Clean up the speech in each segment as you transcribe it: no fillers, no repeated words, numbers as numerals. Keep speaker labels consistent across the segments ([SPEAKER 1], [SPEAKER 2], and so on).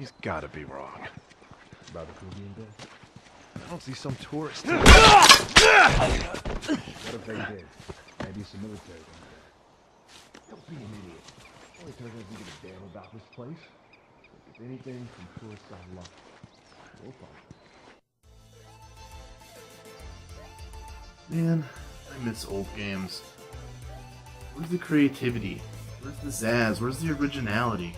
[SPEAKER 1] He's gotta be wrong.
[SPEAKER 2] About the crew being dead?
[SPEAKER 1] I don't see some tourist.
[SPEAKER 2] What if they did? Maybe some military down there. Don't be an idiot. Only turn doesn't give a damn about this place. If anything from tourists on luck, we'll find it.
[SPEAKER 3] Man, I miss old games. Where's the creativity? Where's the zazz? Where's the originality?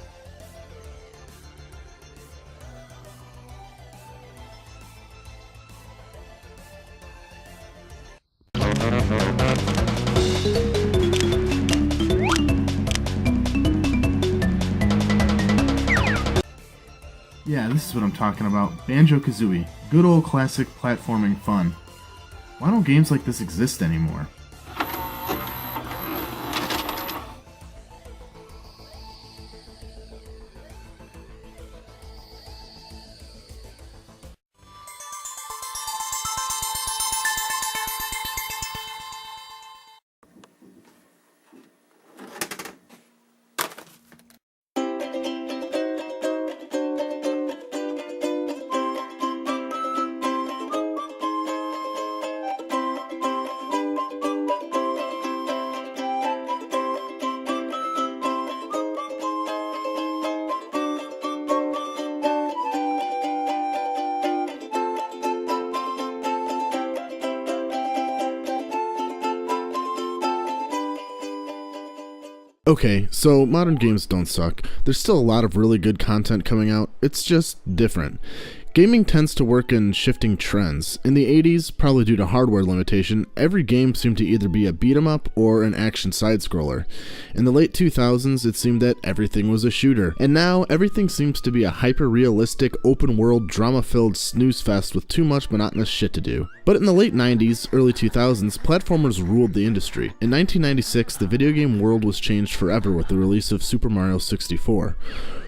[SPEAKER 3] Yeah, this is what I'm talking about. Banjo-Kazooie. Good old classic platforming fun. Why don't games like this exist anymore? Okay, so modern games don't suck. There's still a lot of really good content coming out. It's just different. Gaming tends to work in shifting trends. In the 80s, probably due to hardware limitation, every game seemed to either be a beat-em-up or an action side-scroller. In the late 2000s, it seemed that everything was a shooter. And now, everything seems to be a hyper-realistic, open-world, drama-filled snooze fest with too much monotonous shit to do. But in the late 90s, early 2000s, platformers ruled the industry. In 1996, the video game world was changed forever with the release of Super Mario 64.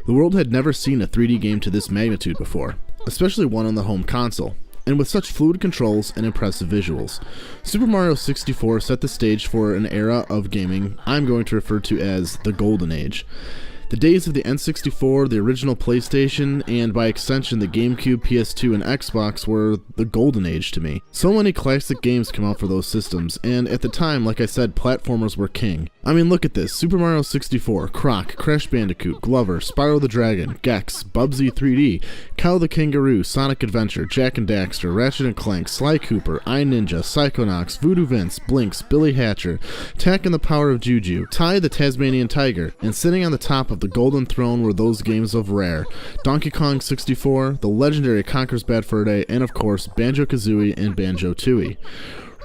[SPEAKER 3] The world had never seen a 3D game to this magnitude before, especially one on the home console, and with such fluid controls and impressive visuals. Super Mario 64 set the stage for an era of gaming I'm going to refer to as the Golden Age. The days of the N64, the original PlayStation, and by extension the GameCube, PS2, and Xbox were the golden age to me. So many classic games came out for those systems, and at the time, like I said, platformers were king. I mean, look at this: Super Mario 64, Croc, Crash Bandicoot, Glover, Spyro the Dragon, Gex, Bubsy 3D, Cow the Kangaroo, Sonic Adventure, Jak and Daxter, Ratchet & Clank, Sly Cooper, iNinja, Psychonauts, Voodoo Vince, Blinks, Billy Hatcher, Tak and the Power of Juju, Ty the Tasmanian Tiger, and sitting on the top of the golden throne were those games of Rare: Donkey Kong 64, the legendary Conker's Bad Fur Day, and of course Banjo-Kazooie and Banjo-Tooie.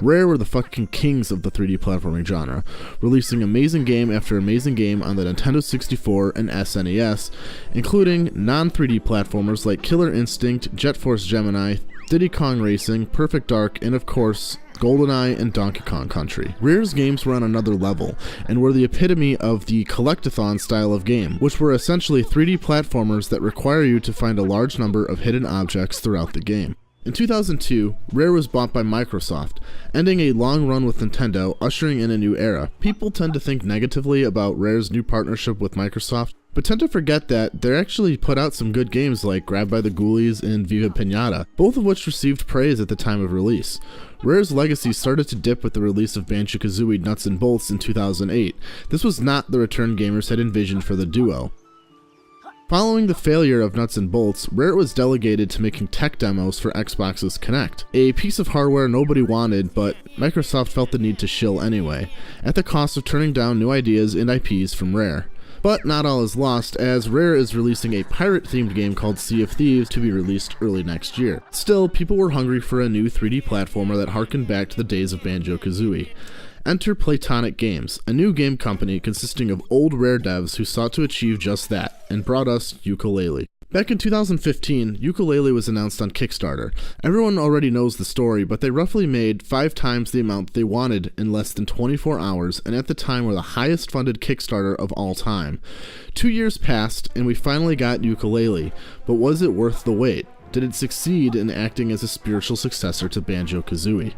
[SPEAKER 3] Rare were the fucking kings of the 3D platforming genre, releasing amazing game after amazing game on the Nintendo 64 and SNES, including non-3D platformers like Killer Instinct, Jet Force Gemini, Diddy Kong Racing, Perfect Dark, and of course GoldenEye and Donkey Kong Country. Rare's games were on another level, and were the epitome of the collectathon style of game, which were essentially 3D platformers that require you to find a large number of hidden objects throughout the game. In 2002, Rare was bought by Microsoft, ending a long run with Nintendo, ushering in a new era. People tend to think negatively about Rare's new partnership with Microsoft, but tend to forget that they actually put out some good games like Grab by the Ghoulies and Viva Pinata, both of which received praise at the time of release. Rare's legacy started to dip with the release of Banjo-Kazooie Nuts and Bolts in 2008. This was not the return gamers had envisioned for the duo. Following the failure of Nuts and Bolts, Rare was delegated to making tech demos for Xbox's Kinect, a piece of hardware nobody wanted, but Microsoft felt the need to shill anyway, at the cost of turning down new ideas and IPs from Rare. But not all is lost, as Rare is releasing a pirate-themed game called Sea of Thieves to be released early next year. Still, people were hungry for a new 3D platformer that harkened back to the days of Banjo-Kazooie. Enter Playtonic Games, a new game company consisting of old Rare devs who sought to achieve just that, and brought us Yooka-Laylee. Back in 2015, Yooka-Laylee was announced on Kickstarter. Everyone already knows the story, but they roughly made 5 times the amount they wanted in less than 24 hours, and at the time were the highest funded Kickstarter of all time. 2 years passed, and we finally got Yooka-Laylee, but was it worth the wait? did it succeed in acting as a spiritual successor to Banjo-Kazooie.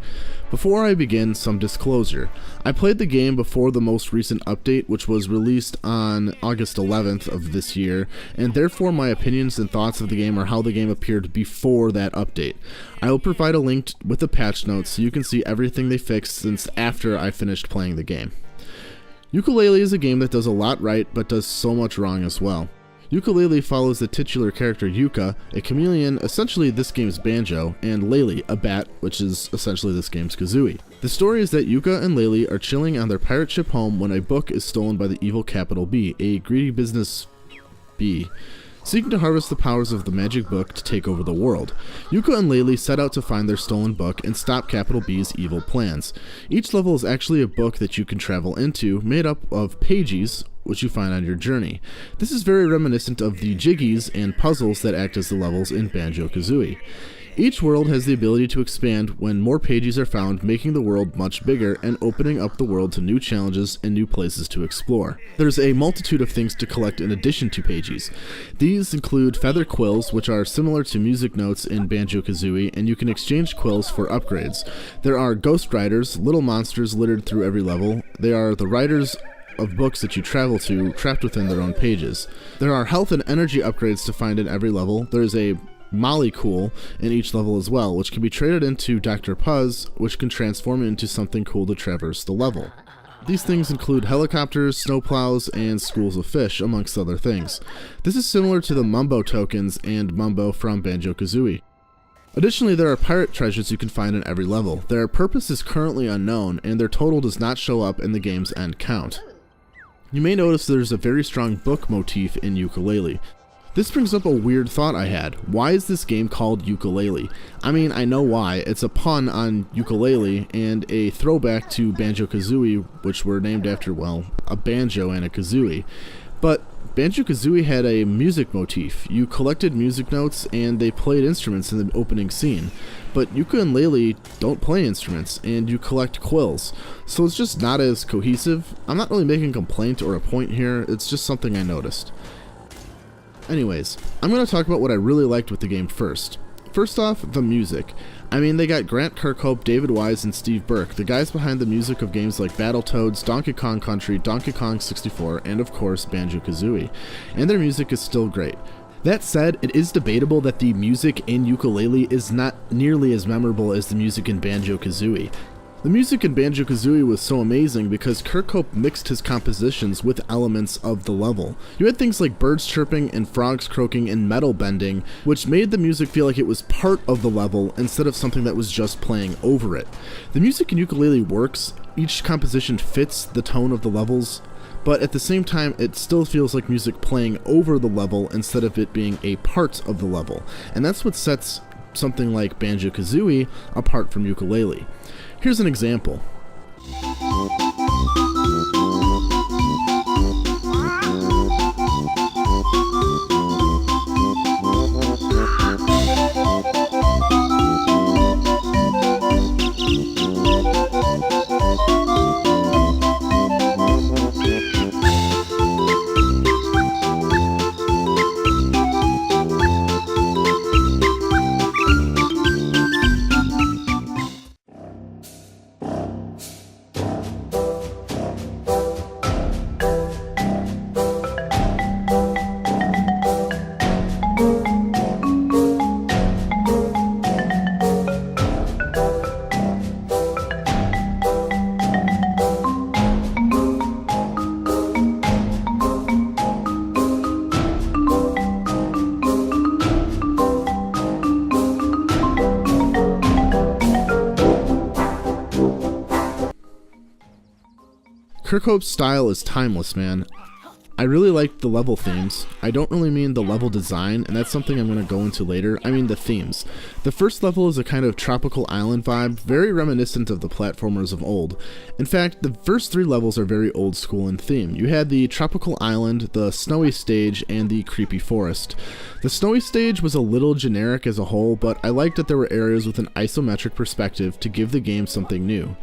[SPEAKER 3] Before I begin, some disclosure. I played the game before the most recent update, which was released on August 11th of this year, and therefore my opinions and thoughts of the game are how the game appeared before that update. I will provide a link with the patch notes so you can see everything they fixed since after I finished playing the game. Yooka-Laylee is a game that does a lot right, but does so much wrong as well. Yooka-Laylee follows the titular character Yooka, a chameleon, essentially this game's Banjo, and Laylee, a bat, which is essentially this game's Kazooie. The story is that Yooka and Laylee are chilling on their pirate ship home when a book is stolen by the evil capital B, a greedy business bee, seeking to harvest the powers of the magic book to take over the world. Yooka and Laylee set out to find their stolen book and stop Capital B's evil plans. Each level is actually a book that you can travel into, made up of pages, which you find on your journey. This is very reminiscent of the jiggies and puzzles that act as the levels in Banjo-Kazooie. Each world has the ability to expand when more pages are found, making the world much bigger and opening up the world to new challenges and new places to explore. There's a multitude of things to collect in addition to pages. These include feather quills, which are similar to music notes in Banjo-Kazooie, and you can exchange quills for upgrades. There are ghost riders, little monsters littered through every level. They are the riders of books that you travel to, trapped within their own pages. There are health and energy upgrades to find in every level. There's a Molly-Cool in each level as well, which can be traded into Dr. Puzz, which can transform into something cool to traverse the level. These things include helicopters, snowplows, and schools of fish, amongst other things. This is similar to the Mumbo tokens and Mumbo from Banjo-Kazooie. Additionally, there are pirate treasures you can find in every level. Their purpose is currently unknown, and their total does not show up in the game's end count. You may notice there's a very strong book motif in Yooka-Laylee. This brings up a weird thought I had. Why is this game called Yooka-Laylee? I mean, I know why. It's a pun on ukulele and a throwback to Banjo-Kazooie, which were named after, well, a banjo and a kazooie. But Banjo-Kazooie had a music motif. You collected music notes and they played instruments in the opening scene. But Yooka and Laylee don't play instruments, and you collect quills. So it's just not as cohesive. I'm not really making a complaint or a point here, it's just something I noticed. Anyways, I'm going to talk about what I really liked with the game first. First off, the music. I mean, they got Grant Kirkhope, David Wise, and Steve Burke, the guys behind the music of games like Battletoads, Donkey Kong Country, Donkey Kong 64, and of course, Banjo-Kazooie. And their music is still great. That said, it is debatable that the music in Yooka-Laylee is not nearly as memorable as the music in Banjo-Kazooie. The music in Banjo-Kazooie was so amazing because Kirkhope mixed his compositions with elements of the level. You had things like birds chirping and frogs croaking and metal bending, which made the music feel like it was part of the level instead of something that was just playing over it. The music in Yooka-Laylee works, each composition fits the tone of the levels, but at the same time it still feels like music playing over the level instead of it being a part of the level. And that's what sets something like Banjo-Kazooie apart from Yooka-Laylee. Here's an example. Kirkhope's style is timeless, man. I really liked the level themes. I don't really mean the level design, and that's something I'm going to go into later. I mean the themes. The first level is a kind of tropical island vibe, very reminiscent of the platformers of old. In fact, the first three levels are very old school in theme. You had the tropical island, the snowy stage, and the creepy forest. The snowy stage was a little generic as a whole, but I liked that there were areas with an isometric perspective to give the game something new.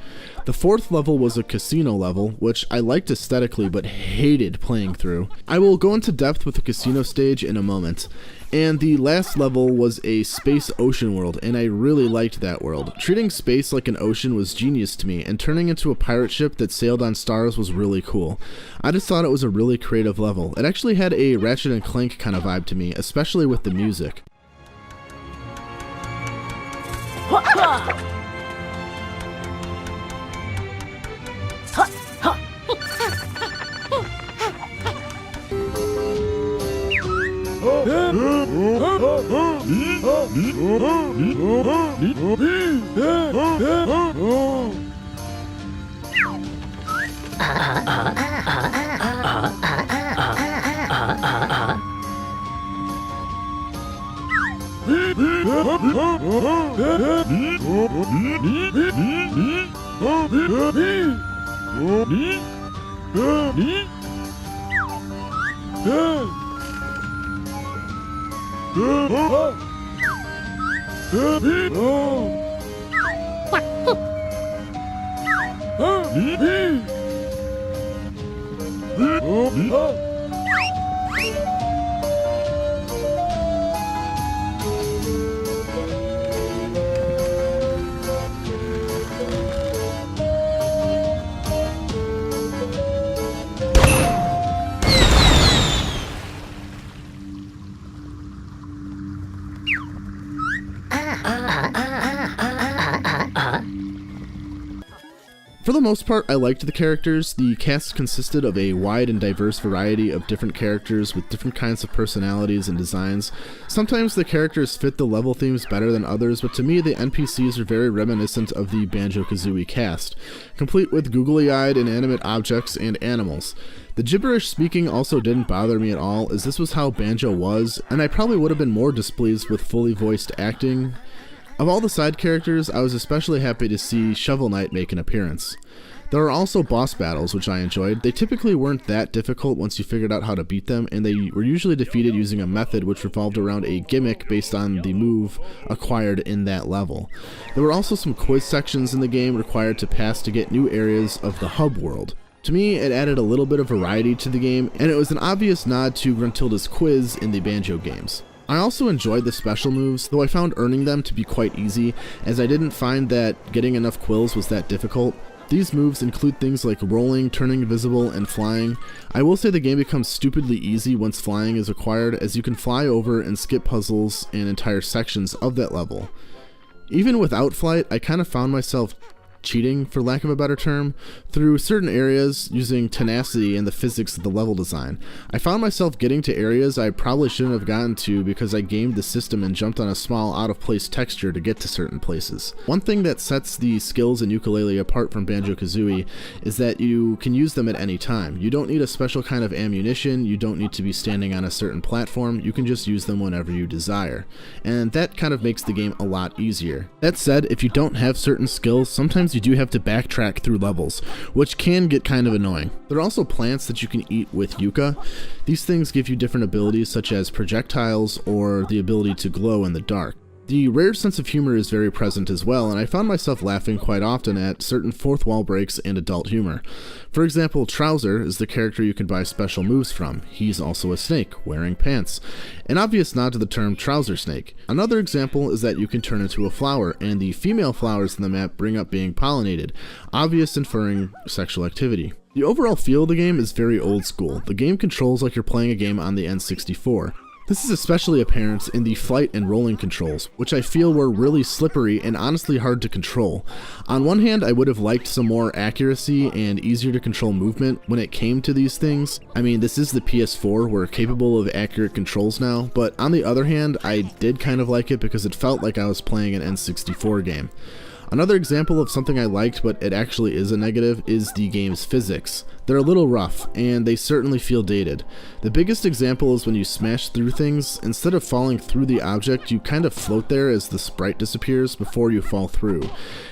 [SPEAKER 3] The fourth level was a casino level, which I liked aesthetically but hated playing through. through. I will go into depth with the casino stage in a moment. And the last level was a space ocean world, and I really liked that world. Treating space like an ocean was genius to me, and turning into a pirate ship that sailed on stars was really cool. I just thought it was a really creative level. It actually had a Ratchet and Clank kind of vibe to me, especially with the music. For the most part, I liked the characters. The cast consisted of a wide and diverse variety of different characters with different kinds of personalities and designs. Sometimes the characters fit the level themes better than others, but to me the NPCs are very reminiscent of the Banjo-Kazooie cast, complete with googly-eyed inanimate objects and animals. The gibberish speaking also didn't bother me at all, as this was how Banjo was, and I probably would have been more displeased with fully voiced acting. Of all the side characters, I was especially happy to see Shovel Knight make an appearance. There are also boss battles, which I enjoyed. They typically weren't that difficult once you figured out how to beat them, and they were usually defeated using a method which revolved around a gimmick based on the move acquired in that level. There were also some quiz sections in the game required to pass to get new areas of the hub world. To me, it added a little bit of variety to the game, and it was an obvious nod to Gruntilda's quiz in the Banjo games. I also enjoyed the special moves, though I found earning them to be quite easy, as I didn't find that getting enough quills was that difficult. These moves include things like rolling, turning invisible, and flying. I will say the game becomes stupidly easy once flying is acquired, as you can fly over and skip puzzles and entire sections of that level. Even without flight, I kind of found myself cheating, for lack of a better term, through certain areas using tenacity and the physics of the level design. I found myself getting to areas I probably shouldn't have gotten to because I gamed the system and jumped on a small out-of-place texture to get to certain places. One thing that sets the skills in Yooka-Laylee apart from Banjo-Kazooie is that you can use them at any time. You don't need a special kind of ammunition, you don't need to be standing on a certain platform, you can just use them whenever you desire. And that kind of makes the game a lot easier. That said, if you don't have certain skills, sometimes you do have to backtrack through levels, which can get kind of annoying. There are also plants that you can eat with Yuka. These things give you different abilities such as projectiles or the ability to glow in the dark. The rare sense of humor is very present as well, and I found myself laughing quite often at certain fourth wall breaks and adult humor. For example, Trouser is the character you can buy special moves from. He's also a snake, wearing pants. An obvious nod to the term trouser snake. Another example is that you can turn into a flower, and the female flowers in the map bring up being pollinated, obvious inferring sexual activity. The overall feel of the game is very old school. The game controls like you're playing a game on the N64. This is especially apparent in the flight and rolling controls, which I feel were really slippery and honestly hard to control. On one hand, I would have liked some more accuracy and easier to control movement when it came to these things. I mean, this is the PS4, we're capable of accurate controls now, but on the other hand, I did kind of like it because it felt like I was playing an N64 game. Another example of something I liked, but it actually is a negative, is the game's physics. They're a little rough, and they certainly feel dated. The biggest example is when you smash through things, instead of falling through the object, you kind of float there as the sprite disappears before you fall through.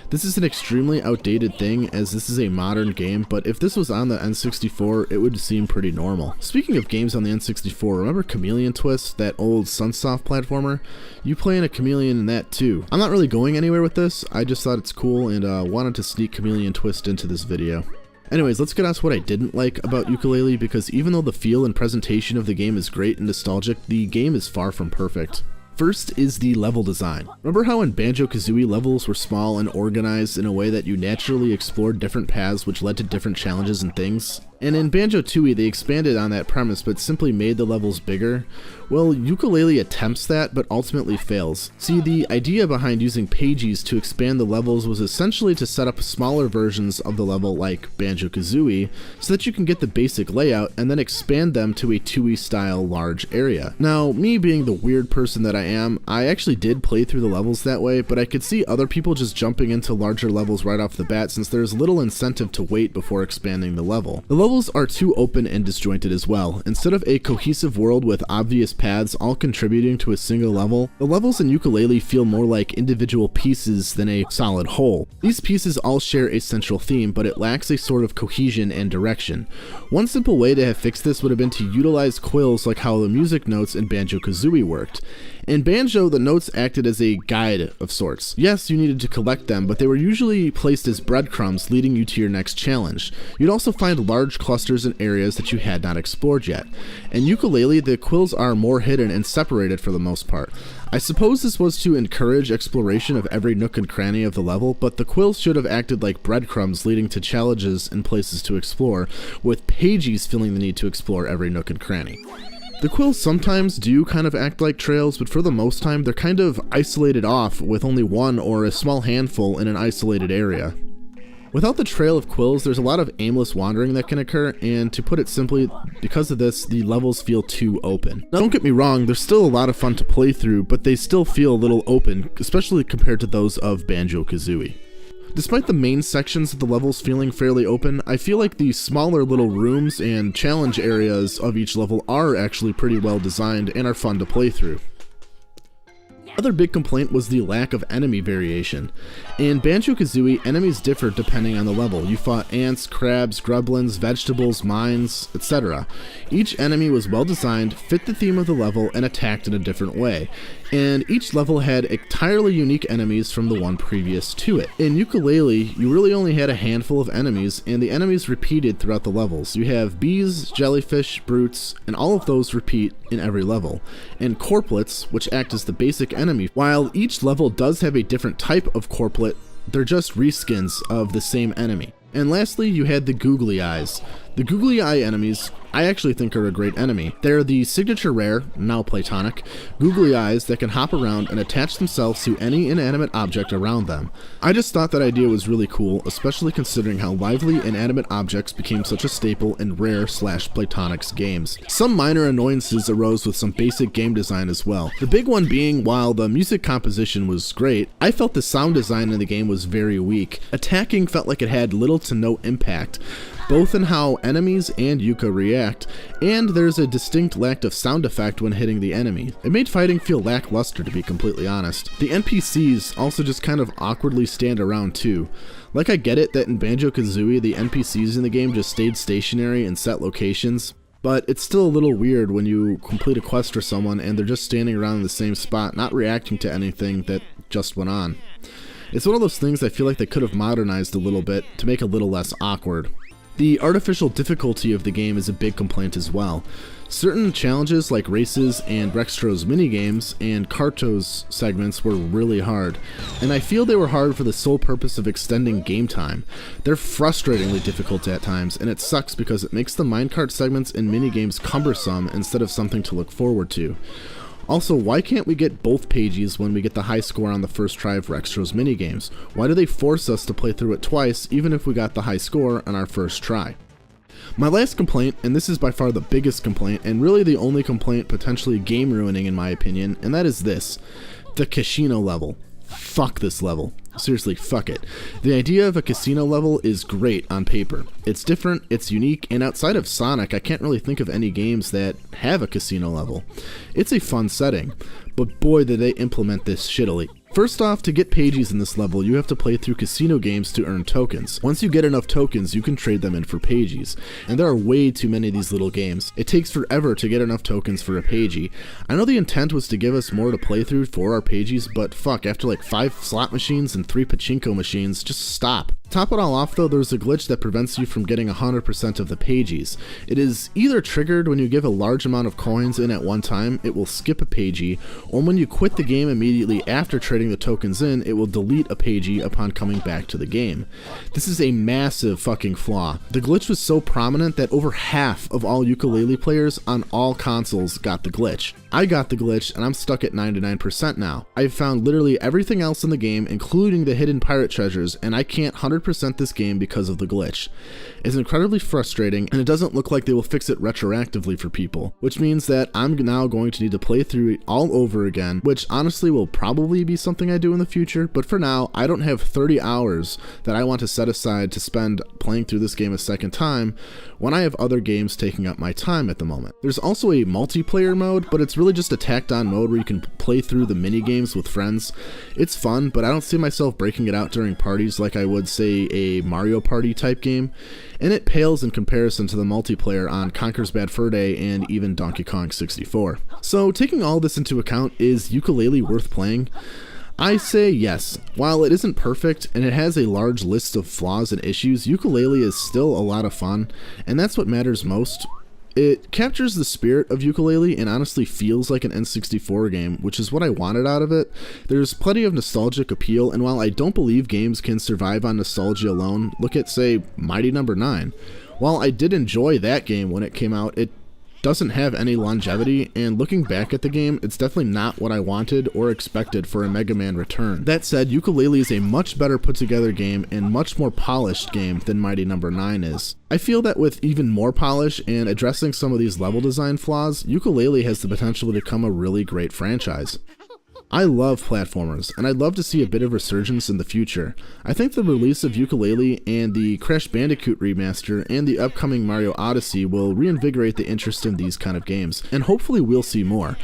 [SPEAKER 3] This is an extremely outdated thing, as this is a modern game, but if this was on the N64, it would seem pretty normal. Speaking of games on the N64, remember Chameleon Twist, that old Sunsoft platformer? You play in a chameleon in that too. I'm not really going anywhere with this, I just thought it's cool and wanted to sneak Chameleon Twist into this video. Anyways, let's get on to what I didn't like about Yooka-Laylee, because even though the feel and presentation of the game is great and nostalgic, the game is far from perfect. First is the level design. Remember how in Banjo-Kazooie levels were small and organized in a way that you naturally explored different paths which led to different challenges and things? And in Banjo-Tooie they expanded on that premise but simply made the levels bigger. Well, Yooka-Laylee attempts that but ultimately fails. See, the idea behind using pages to expand the levels was essentially to set up smaller versions of the level like Banjo-Kazooie so that you can get the basic layout and then expand them to a Tooie style large area. Now, me being the weird person that I am, I actually did play through the levels that way, but I could see other people just jumping into larger levels right off the bat since there's little incentive to wait before expanding the level. The levels are too open and disjointed as well. Instead of a cohesive world with obvious paths all contributing to a single level, the levels in Yooka-Laylee feel more like individual pieces than a solid whole. These pieces all share a central theme, but it lacks a sort of cohesion and direction. One simple way to have fixed this would have been to utilize quills like how the music notes in Banjo-Kazooie worked. In Banjo, the notes acted as a guide of sorts. Yes, you needed to collect them, but they were usually placed as breadcrumbs leading you to your next challenge. You'd also find large clusters in areas that you had not explored yet. In Yooka-Laylee, the quills are more hidden and separated for the most part. I suppose this was to encourage exploration of every nook and cranny of the level, but the quills should have acted like breadcrumbs leading to challenges and places to explore, with pages feeling the need to explore every nook and cranny. The quills sometimes do kind of act like trails, but for the most time they're kind of isolated off with only one or a small handful in an isolated area. Without the trail of quills, there's a lot of aimless wandering that can occur, and to put it simply, because of this, the levels feel too open. Now, don't get me wrong, there's still a lot of fun to play through, but they still feel a little open, especially compared to those of Banjo-Kazooie. Despite the main sections of the levels feeling fairly open, I feel like the smaller little rooms and challenge areas of each level are actually pretty well designed and are fun to play through. Another big complaint was the lack of enemy variation. In Banjo-Kazooie, enemies differed depending on the level. You fought ants, crabs, grublins, vegetables, mines, etc. Each enemy was well designed, fit the theme of the level, and attacked in a different way. And each level had entirely unique enemies from the one previous to it. In Yooka-Laylee, you really only had a handful of enemies, and the enemies repeated throughout the levels. You have bees, jellyfish, brutes, and all of those repeat in every level. And corplets, which act as the basic enemy. While each level does have a different type of corplet, they're just reskins of the same enemy. And lastly, you had the googly eyes. The googly eye enemies, I actually think are a great enemy. They're the signature rare, now platonic, googly eyes that can hop around and attach themselves to any inanimate object around them. I just thought that idea was really cool, especially considering how lively inanimate objects became such a staple in rare/platonics games. Some minor annoyances arose with some basic game design as well. The big one being, while the music composition was great, I felt the sound design in the game was very weak. Attacking felt like it had little to no impact, both in how enemies and Yooka react, and there's a distinct lack of sound effect when hitting the enemy. It made fighting feel lackluster, to be completely honest. The NPCs also just kind of awkwardly stand around too. Like, I get it that in Banjo-Kazooie the NPCs in the game just stayed stationary in set locations, but it's still a little weird when you complete a quest for someone and they're just standing around in the same spot, not reacting to anything that just went on. It's one of those things I feel like they could have modernized a little bit to make it a little less awkward. The artificial difficulty of the game is a big complaint as well. Certain challenges like races and Rextro's minigames and Karto's segments were really hard, and I feel they were hard for the sole purpose of extending game time. They're frustratingly difficult at times, and it sucks because it makes the minecart segments and minigames cumbersome instead of something to look forward to. Also, why can't we get both pages when we get the high score on the first try of Rextro's minigames? Why do they force us to play through it twice even if we got the high score on our first try? My last complaint, and this is by far the biggest complaint, and really the only complaint potentially game ruining in my opinion, and that is this: the casino level. Fuck this level. Seriously, fuck it. The idea of a casino level is great on paper. It's different, it's unique, and outside of Sonic, I can't really think of any games that have a casino level. It's a fun setting, but boy did they implement this shittily. First off, to get pages in this level, you have to play through casino games to earn tokens. Once you get enough tokens, you can trade them in for pages. And there are way too many of these little games. It takes forever to get enough tokens for a pagey. I know the intent was to give us more to play through for our pages, but fuck, after like 5 slot machines and 3 pachinko machines, just stop. Top it all off though, there's a glitch that prevents you from getting 100% of the pages. It is either triggered when you give a large amount of coins in at one time, it will skip a pagey, or when you quit the game immediately after trading the tokens in, it will delete a pagey upon coming back to the game. This is a massive fucking flaw. The glitch was so prominent that over half of all Yooka-Laylee players on all consoles got the glitch. I got the glitch and I'm stuck at 99% now. I've found literally everything else in the game, including the hidden pirate treasures, and I can't 100% this game because of the glitch. It's incredibly frustrating, and it doesn't look like they will fix it retroactively for people, which means that I'm now going to need to play through it all over again, which honestly will probably be something I do in the future, but for now, I don't have 30 hours that I want to set aside to spend playing through this game a second time when I have other games taking up my time at the moment. There's also a multiplayer mode, but it's really just a tacked on mode where you can play through the mini games with friends. It's fun, but I don't see myself breaking it out during parties like I would say a Mario Party type game, and it pales in comparison to the multiplayer on Conker's Bad Fur Day and even Donkey Kong 64. So taking all this into account, is Yooka-Laylee worth playing? I say yes. While it isn't perfect and it has a large list of flaws and issues, Yooka-Laylee is still a lot of fun, and that's what matters most. It captures the spirit of Yooka-Laylee and honestly feels like an N64 game, which is what I wanted out of it. There's plenty of nostalgic appeal, and while I don't believe games can survive on nostalgia alone, look at, say, Mighty No. 9. While I did enjoy that game when it came out, it doesn't have any longevity, and looking back at the game, it's definitely not what I wanted or expected for a Mega Man return. That said, Yooka-Laylee is a much better put together game and much more polished game than Mighty No. 9 is. I feel that with even more polish and addressing some of these level design flaws, Yooka-Laylee has the potential to become a really great franchise. I love platformers, and I'd love to see a bit of resurgence in the future. I think the release of Yooka-Laylee and the Crash Bandicoot remaster and the upcoming Mario Odyssey will reinvigorate the interest in these kind of games, and hopefully we'll see more.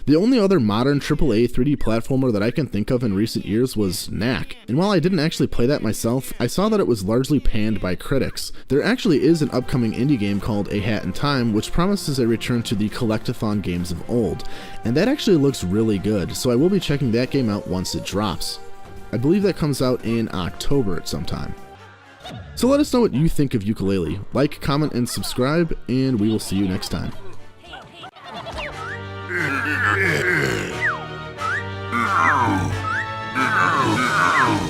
[SPEAKER 3] The only other modern AAA 3D platformer that I can think of in recent years was Knack, and while I didn't actually play that myself, I saw that it was largely panned by critics. There actually is an upcoming indie game called A Hat in Time, which promises a return to the collectathon games of old, and that actually looks really good, so I will be checking that game out once it drops. I believe that comes out in October at some time. So let us know what you think of Yooka-Laylee. Like, comment, and subscribe, and we will see you next time.
[SPEAKER 1] Oh.